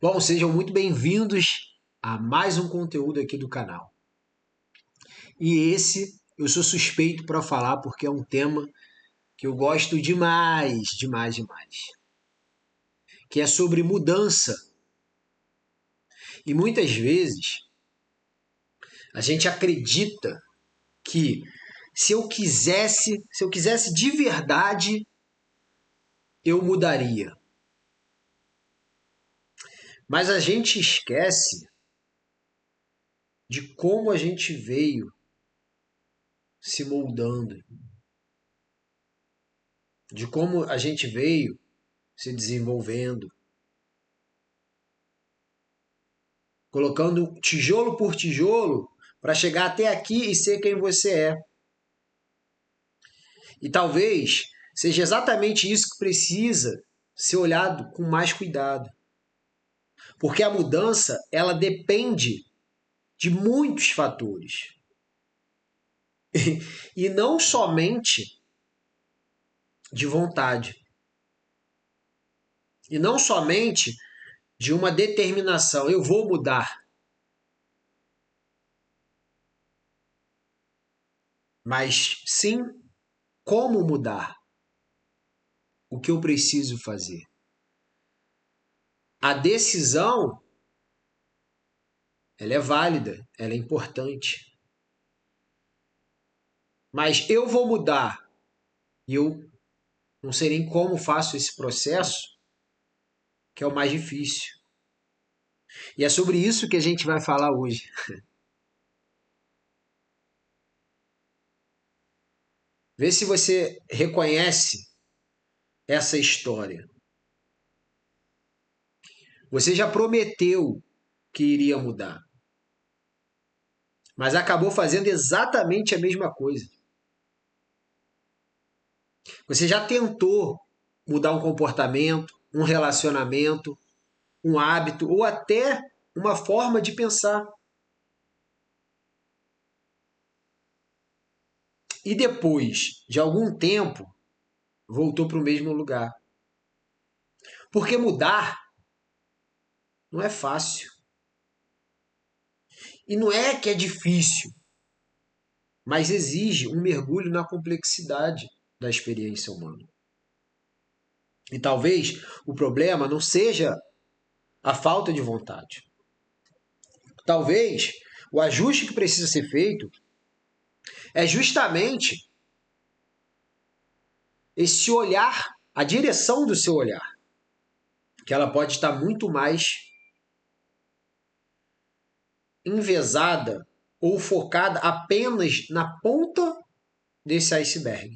Bom, sejam muito bem-vindos a mais um conteúdo aqui do canal. E esse eu sou suspeito para falar porque é um tema que eu gosto demais, demais, demais. Que é sobre mudança. E muitas vezes a gente acredita que se eu quisesse de verdade, eu mudaria. Mas a gente esquece de como a gente veio se moldando, de como a gente veio se desenvolvendo, colocando tijolo por tijolo para chegar até aqui e ser quem você é. E talvez seja exatamente isso que precisa ser olhado com mais cuidado. Porque a mudança, ela depende de muitos fatores. E não somente de vontade. E não somente de uma determinação, eu vou mudar. Mas sim, como mudar? O que eu preciso fazer? A decisão, ela é válida, ela é importante. Mas eu vou mudar e eu não sei nem como faço esse processo, que é o mais difícil. E é sobre isso que a gente vai falar hoje. Vê se você reconhece essa história. Você já prometeu que iria mudar, mas acabou fazendo exatamente a mesma coisa. Você já tentou mudar um comportamento, um relacionamento, um hábito ou até uma forma de pensar. E depois de algum tempo, voltou para o mesmo lugar. Porque mudar não é fácil. E não é que é difícil, mas exige um mergulho na complexidade da experiência humana. E talvez o problema não seja a falta de vontade. Talvez o ajuste que precisa ser feito é justamente esse olhar, a direção do seu olhar, que ela pode estar muito mais envesada ou focada apenas na ponta desse iceberg,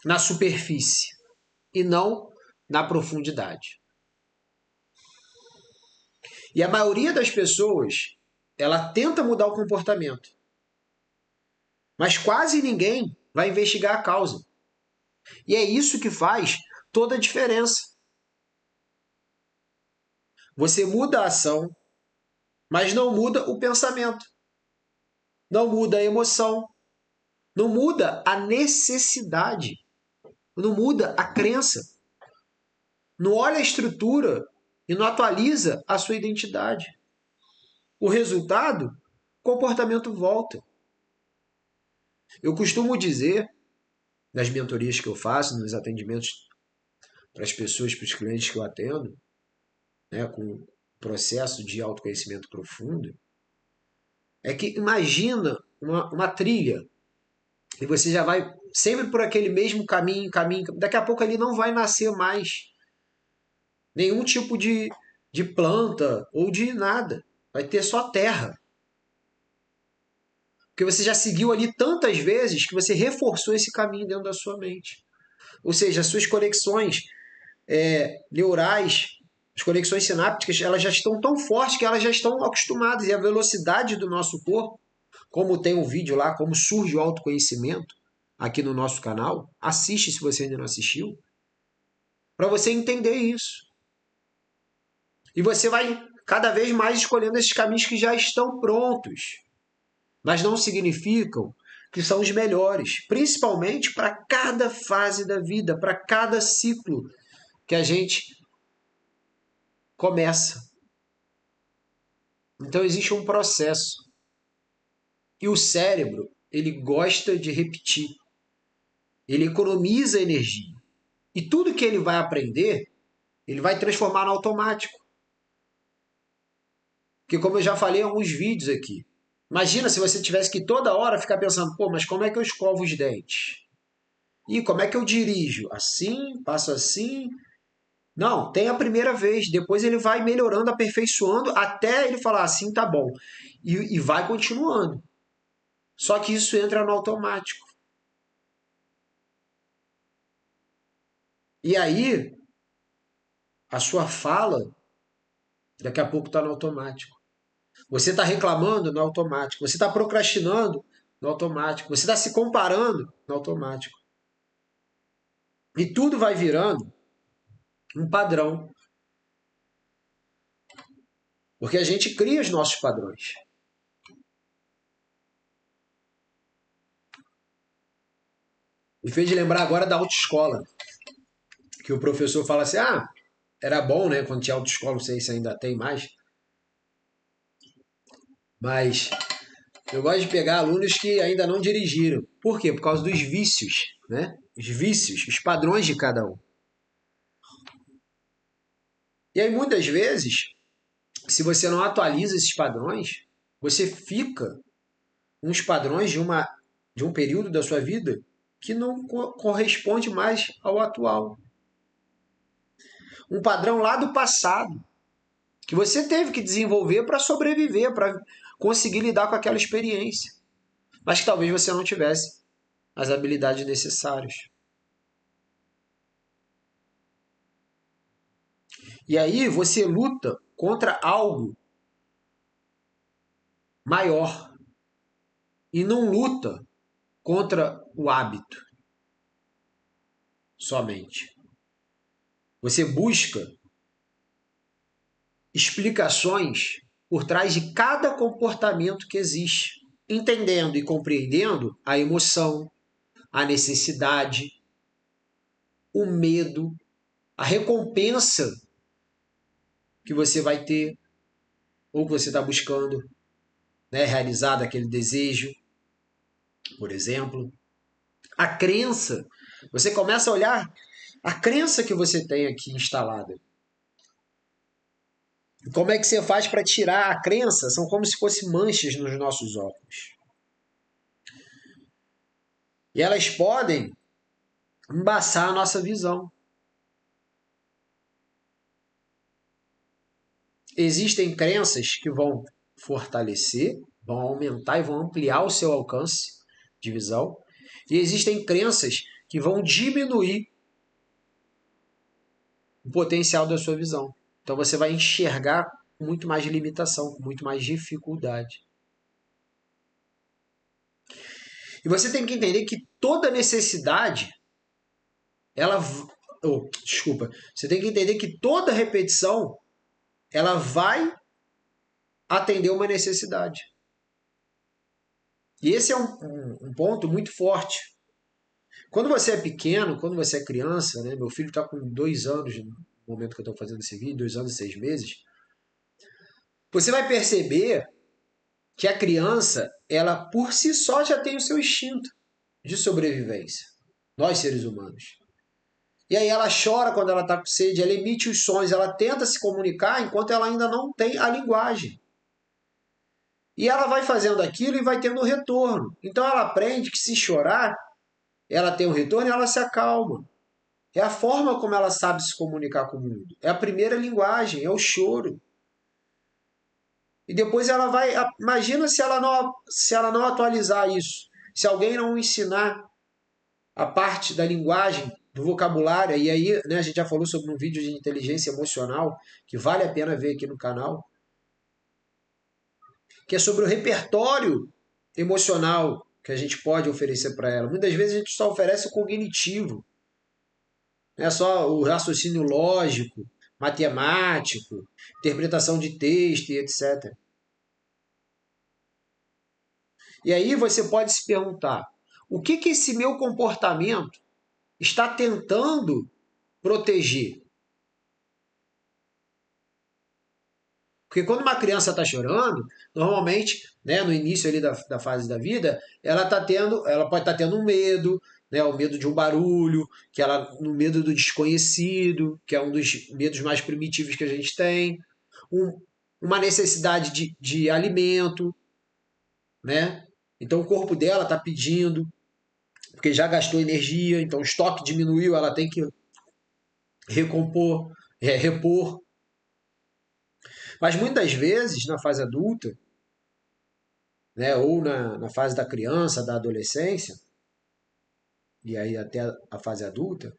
na superfície e não na profundidade. E a maioria das pessoas, ela tenta mudar o comportamento, mas quase ninguém vai investigar a causa. E é isso que faz toda a diferença. Você muda a ação, mas não muda o pensamento, não muda a emoção, não muda a necessidade, não muda a crença, não olha a estrutura e não atualiza a sua identidade. O resultado, o comportamento volta. Eu costumo dizer, nas mentorias que eu faço, nos atendimentos para as pessoas, para os clientes que eu atendo, né, com processo de autoconhecimento profundo, é que imagina uma trilha e você já vai sempre por aquele mesmo caminho, daqui a pouco ali não vai nascer mais nenhum tipo de planta ou de nada, vai ter só terra. Porque você já seguiu ali tantas vezes que você reforçou esse caminho dentro da sua mente. Ou seja, as suas conexões neurais, as conexões sinápticas, elas já estão tão fortes que elas já estão acostumadas. E a velocidade do nosso corpo, como tem um vídeo lá, como surge o autoconhecimento, aqui no nosso canal, assiste se você ainda não assistiu, para você entender isso. E você vai cada vez mais escolhendo esses caminhos que já estão prontos. Mas não significam que são os melhores, principalmente para cada fase da vida, para cada ciclo que a gente começa. Então existe um processo. E o cérebro, ele gosta de repetir. Ele economiza energia. E tudo que ele vai aprender, ele vai transformar no automático. Porque como eu já falei em alguns vídeos aqui, imagina se você tivesse que toda hora ficar pensando, pô, mas como é que eu escovo os dentes? E como é que eu dirijo? Assim, passo assim. Não, tem a primeira vez, depois ele vai melhorando, aperfeiçoando, até ele falar assim, tá bom. E vai continuando. Só que isso entra no automático. E aí, a sua fala, daqui a pouco está no automático. Você está reclamando no automático. Você está procrastinando no automático. Você está se comparando no automático. E tudo vai virando um padrão. Porque a gente cria os nossos padrões. Me fez lembrar agora da autoescola. Que o professor fala assim, era bom, né? Quando tinha autoescola, não sei se ainda tem mais. Mas eu gosto de pegar alunos que ainda não dirigiram. Por quê? Por causa dos vícios, né? Os vícios, os padrões de cada um. E aí, muitas vezes, se você não atualiza esses padrões, você fica com os padrões de um período da sua vida que não corresponde mais ao atual. Um padrão lá do passado, que você teve que desenvolver para sobreviver, para conseguir lidar com aquela experiência. Mas que talvez você não tivesse as habilidades necessárias. E aí você luta contra algo maior e não luta contra o hábito somente. Você busca explicações por trás de cada comportamento que existe, entendendo e compreendendo a emoção, a necessidade, o medo, a recompensa que você vai ter ou que você está buscando, né, realizar daquele desejo, por exemplo. A crença, você começa a olhar a crença que você tem aqui instalada. Como é que você faz para tirar a crença? São como se fossem manchas nos nossos óculos. E elas podem embaçar a nossa visão. Existem crenças que vão fortalecer, vão aumentar e vão ampliar o seu alcance de visão. E existem crenças que vão diminuir o potencial da sua visão. Então você vai enxergar com muito mais limitação, com muito mais dificuldade. E você tem que entender que toda necessidade, ela, desculpa, você tem que entender que toda repetição, ela vai atender uma necessidade. E esse é um ponto muito forte. Quando você é pequeno, quando você é criança, né, meu filho está com 2 anos no momento que eu estou fazendo esse vídeo, 2 anos e 6 meses, você vai perceber que a criança, ela por si só já tem o seu instinto de sobrevivência. Nós, seres humanos. E aí ela chora quando ela está com sede, ela emite os sons, ela tenta se comunicar enquanto ela ainda não tem a linguagem. E ela vai fazendo aquilo e vai tendo um retorno. Então ela aprende que se chorar, ela tem um retorno e ela se acalma. É a forma como ela sabe se comunicar com o mundo. É a primeira linguagem, é o choro. E depois ela vai... Imagina se ela não atualizar isso. Se alguém não ensinar a parte da linguagem, do vocabulário, e aí, né, a gente já falou sobre um vídeo de inteligência emocional, que vale a pena ver aqui no canal, que é sobre o repertório emocional que a gente pode oferecer para ela. Muitas vezes a gente só oferece o cognitivo, não é só o raciocínio lógico, matemático, interpretação de texto e etc. E aí você pode se perguntar, o que esse meu comportamento está tentando proteger? Porque quando uma criança está chorando, normalmente, né, no início ali da fase da vida, ela pode estar tendo um medo, né, o medo de um barulho, no medo do desconhecido, que é um dos medos mais primitivos que a gente tem, uma necessidade de alimento, né? Então o corpo dela está pedindo, porque já gastou energia, então o estoque diminuiu, ela tem que recompor, repor. Mas muitas vezes, na fase adulta, né, ou na fase da criança, da adolescência, e aí até a fase adulta,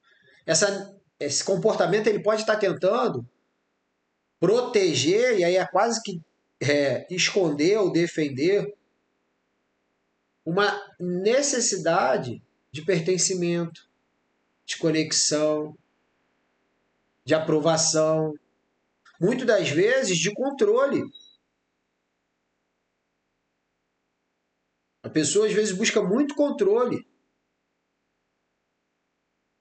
esse comportamento ele pode estar tentando proteger, e aí é quase que esconder ou defender uma necessidade de pertencimento, de conexão, de aprovação, muitas das vezes de controle. A pessoa às vezes busca muito controle.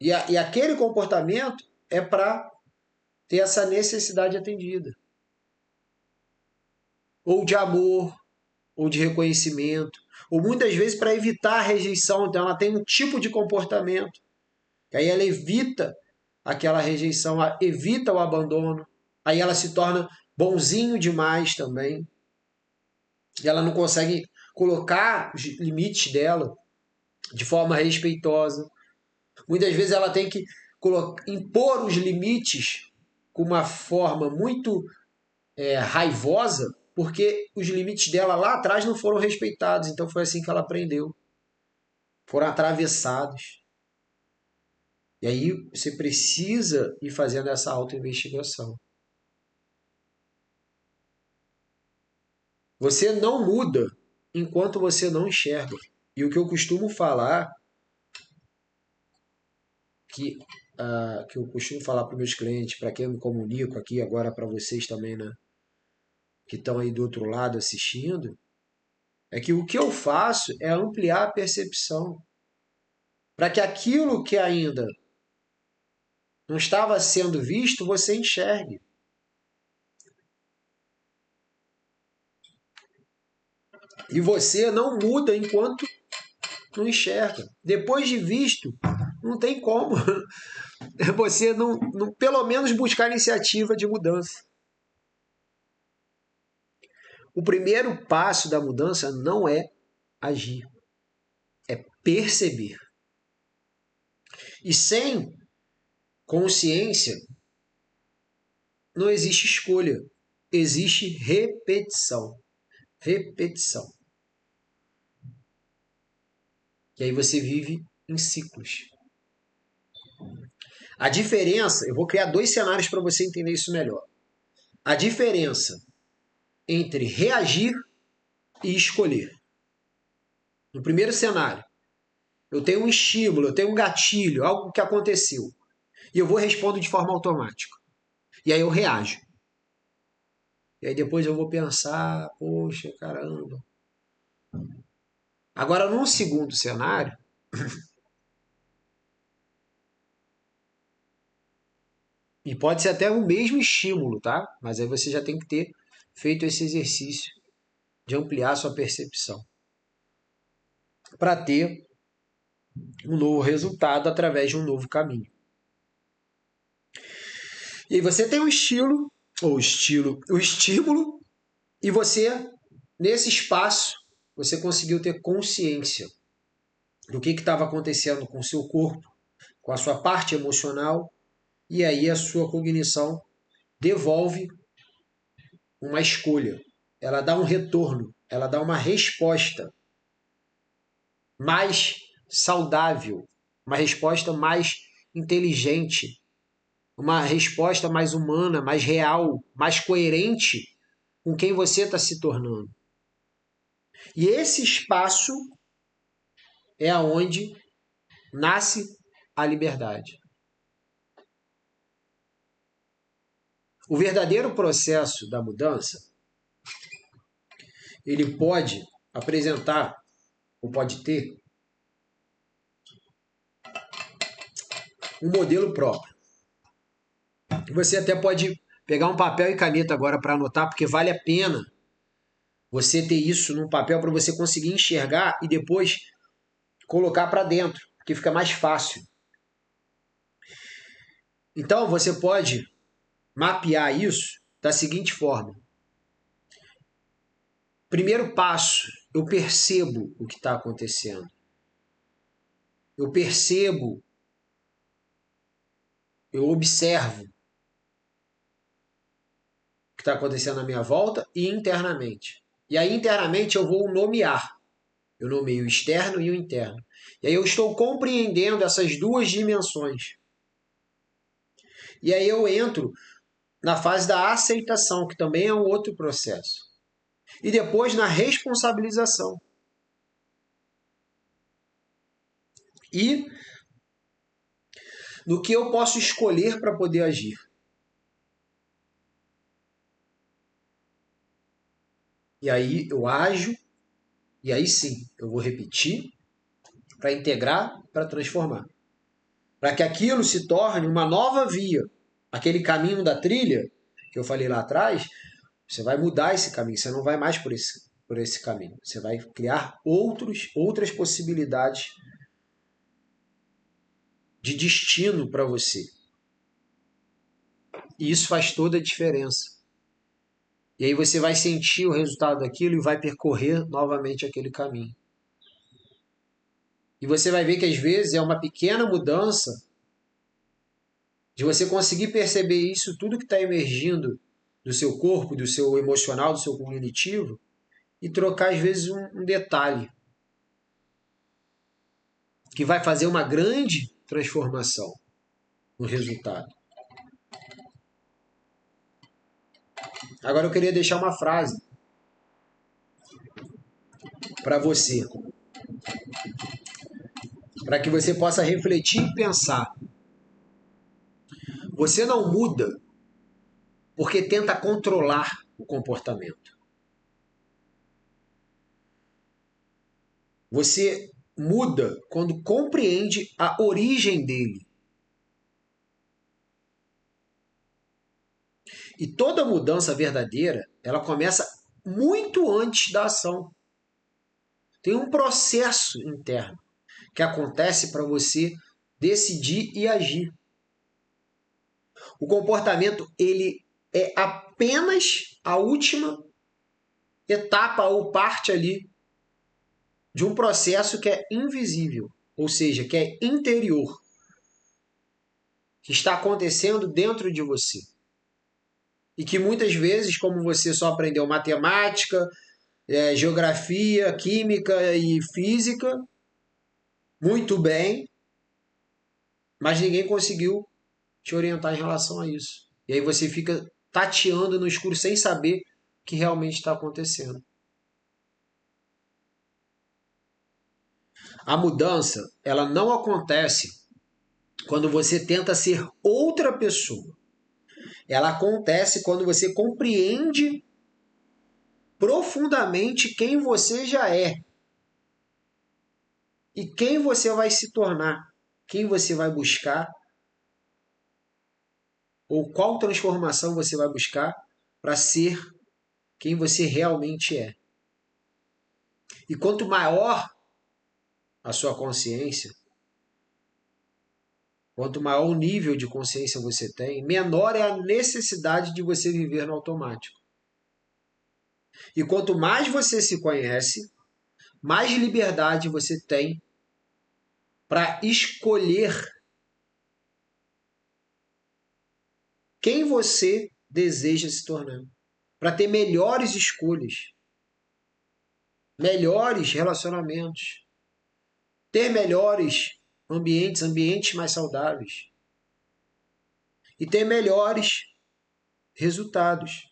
E aquele comportamento é para ter essa necessidade atendida. Ou de amor, ou de reconhecimento, ou muitas vezes para evitar a rejeição. Então ela tem um tipo de comportamento. E aí ela evita aquela rejeição, evita o abandono. Aí ela se torna bonzinho demais também. E ela não consegue colocar os limites dela de forma respeitosa. Muitas vezes ela tem que impor os limites com uma forma muito raivosa, porque os limites dela lá atrás não foram respeitados. Então foi assim que ela aprendeu. Foram atravessados. E aí você precisa ir fazendo essa autoinvestigação. Você não muda enquanto você não enxerga. E o que eu costumo falar, que eu costumo falar para os meus clientes, para quem eu me comunico aqui agora, para vocês também, né, que estão aí do outro lado assistindo, é que o que eu faço é ampliar a percepção para que aquilo que ainda não estava sendo visto, você enxergue. E você não muda enquanto não enxerga. Depois de visto, não tem como você não pelo menos buscar iniciativa de mudança. O primeiro passo da mudança não é agir, é perceber. E sem consciência não existe escolha, existe repetição. Repetição. E aí você vive em ciclos. A diferença, eu vou criar dois cenários para você entender isso melhor. A diferença entre reagir e escolher. No primeiro cenário, eu tenho um estímulo, eu tenho um gatilho, algo que aconteceu. E eu vou responder de forma automática. E aí eu reajo. E aí depois eu vou pensar, poxa, caramba. Agora, num segundo cenário, e pode ser até o mesmo estímulo, tá? Mas aí você já tem que ter feito esse exercício de ampliar sua percepção para ter um novo resultado através de um novo caminho. E aí você tem o estímulo, e você, nesse espaço, você conseguiu ter consciência do que estava acontecendo com o seu corpo, com a sua parte emocional, e aí a sua cognição devolve uma escolha. Ela dá um retorno, ela dá uma resposta mais saudável, uma resposta mais inteligente, uma resposta mais humana, mais real, mais coerente com quem você está se tornando. E esse espaço é aonde nasce a liberdade. O verdadeiro processo da mudança, ele pode apresentar, ou pode ter, um modelo próprio. Você até pode pegar um papel e caneta agora para anotar, porque vale a pena você ter isso num papel para você conseguir enxergar e depois colocar para dentro, porque fica mais fácil. Então, você pode mapear isso da seguinte forma. Primeiro passo, eu percebo o que está acontecendo. Eu percebo, eu observo o que está acontecendo à minha volta e internamente. E aí, internamente, eu vou nomear. Eu nomeio o externo e o interno. E aí eu estou compreendendo essas duas dimensões. E aí eu entro na fase da aceitação, que também é um outro processo. E depois na responsabilização. E no que eu posso escolher para poder agir. E aí eu ajo, e aí sim, eu vou repetir para integrar, para transformar. Para que aquilo se torne uma nova via. Aquele caminho da trilha, que eu falei lá atrás, você vai mudar esse caminho, você não vai mais por esse caminho. Você vai criar outras possibilidades de destino para você. E isso faz toda a diferença. E aí você vai sentir o resultado daquilo e vai percorrer novamente aquele caminho. E você vai ver que às vezes é uma pequena mudança de você conseguir perceber isso, tudo que está emergindo do seu corpo, do seu emocional, do seu cognitivo, e trocar às vezes um detalhe que vai fazer uma grande transformação no resultado. Agora eu queria deixar uma frase para você, para que você possa refletir e pensar. Você não muda porque tenta controlar o comportamento. Você muda quando compreende a origem dele. E toda mudança verdadeira, ela começa muito antes da ação. Tem um processo interno que acontece para você decidir e agir. O comportamento, ele é apenas a última etapa ou parte ali de um processo que é invisível, ou seja, que é interior, que está acontecendo dentro de você. E que muitas vezes, como você só aprendeu matemática, geografia, química e física, muito bem, mas ninguém conseguiu te orientar em relação a isso. E aí você fica tateando no escuro sem saber o que realmente está acontecendo. A mudança, ela não acontece quando você tenta ser outra pessoa. Ela acontece quando você compreende profundamente quem você já é e quem você vai se tornar, quem você vai buscar ou qual transformação você vai buscar para ser quem você realmente é. E quanto maior a sua consciência, quanto maior o nível de consciência você tem, menor é a necessidade de você viver no automático. E quanto mais você se conhece, mais liberdade você tem para escolher quem você deseja se tornar, para ter melhores escolhas, melhores relacionamentos, ter melhores ambientes mais saudáveis e ter melhores resultados.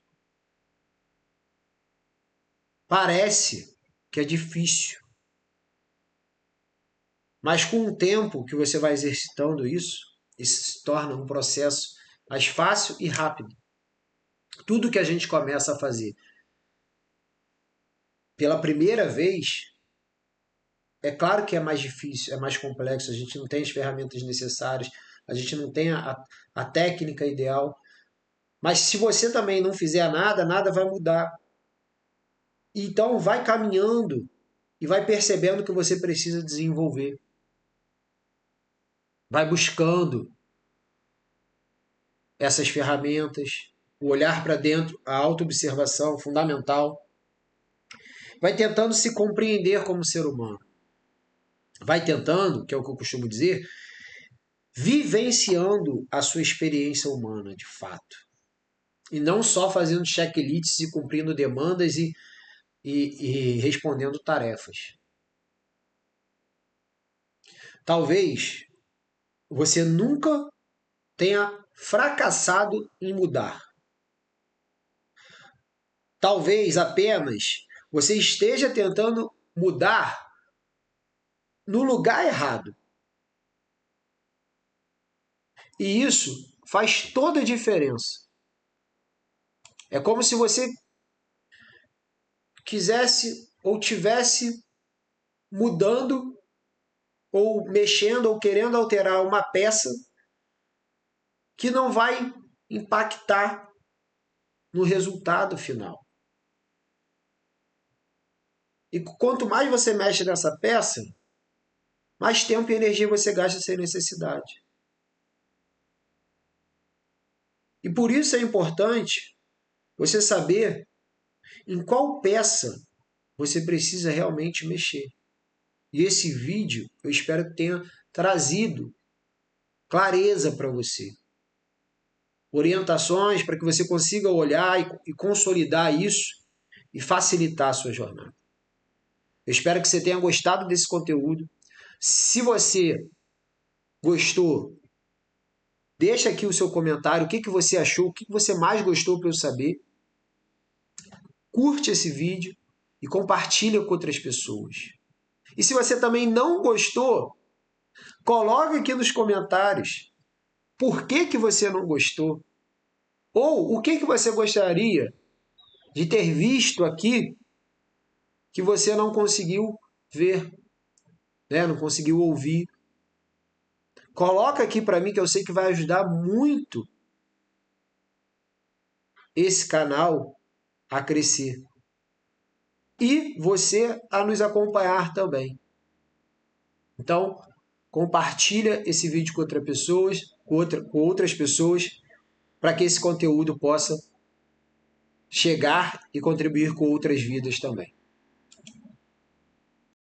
Parece que é difícil, mas com o tempo que você vai exercitando isso se torna um processo mais fácil e rápido. Tudo que a gente começa a fazer pela primeira vez, é claro que é mais difícil, é mais complexo, a gente não tem as ferramentas necessárias, a gente não tem a técnica ideal, Mas se você também não fizer nada, nada vai mudar. Então vai caminhando e vai percebendo que você precisa desenvolver. Vai buscando essas ferramentas, o olhar para dentro, a autoobservação fundamental. Vai tentando se compreender como ser humano. Vai tentando, que é o que eu costumo dizer, vivenciando a sua experiência humana de fato. E não só fazendo checklists e cumprindo demandas e respondendo tarefas. Talvez você nunca tenha fracassado em mudar. Talvez apenas você esteja tentando mudar no lugar errado. E isso faz toda a diferença. É como se você quisesse ou tivesse mudando ou mexendo ou querendo alterar uma peça que não vai impactar no resultado final. E quanto mais você mexe nessa peça, mais tempo e energia você gasta sem necessidade. E por isso é importante você saber em qual peça você precisa realmente mexer. E esse vídeo eu espero que tenha trazido clareza para você. Orientações para que você consiga olhar e consolidar isso e facilitar a sua jornada. Eu espero que você tenha gostado desse conteúdo. Se você gostou, deixa aqui o seu comentário, o que você achou, o que você mais gostou para eu saber. Curte esse vídeo e compartilha com outras pessoas. E se você também não gostou, coloque aqui nos comentários por que você não gostou. Ou o que você gostaria de ter visto aqui que você não conseguiu ver, né? Não conseguiu ouvir. Coloca aqui para mim que eu sei que vai ajudar muito esse canal a crescer. E você a nos acompanhar também. Então, compartilha esse vídeo com outras pessoas, para que esse conteúdo possa chegar e contribuir com outras vidas também.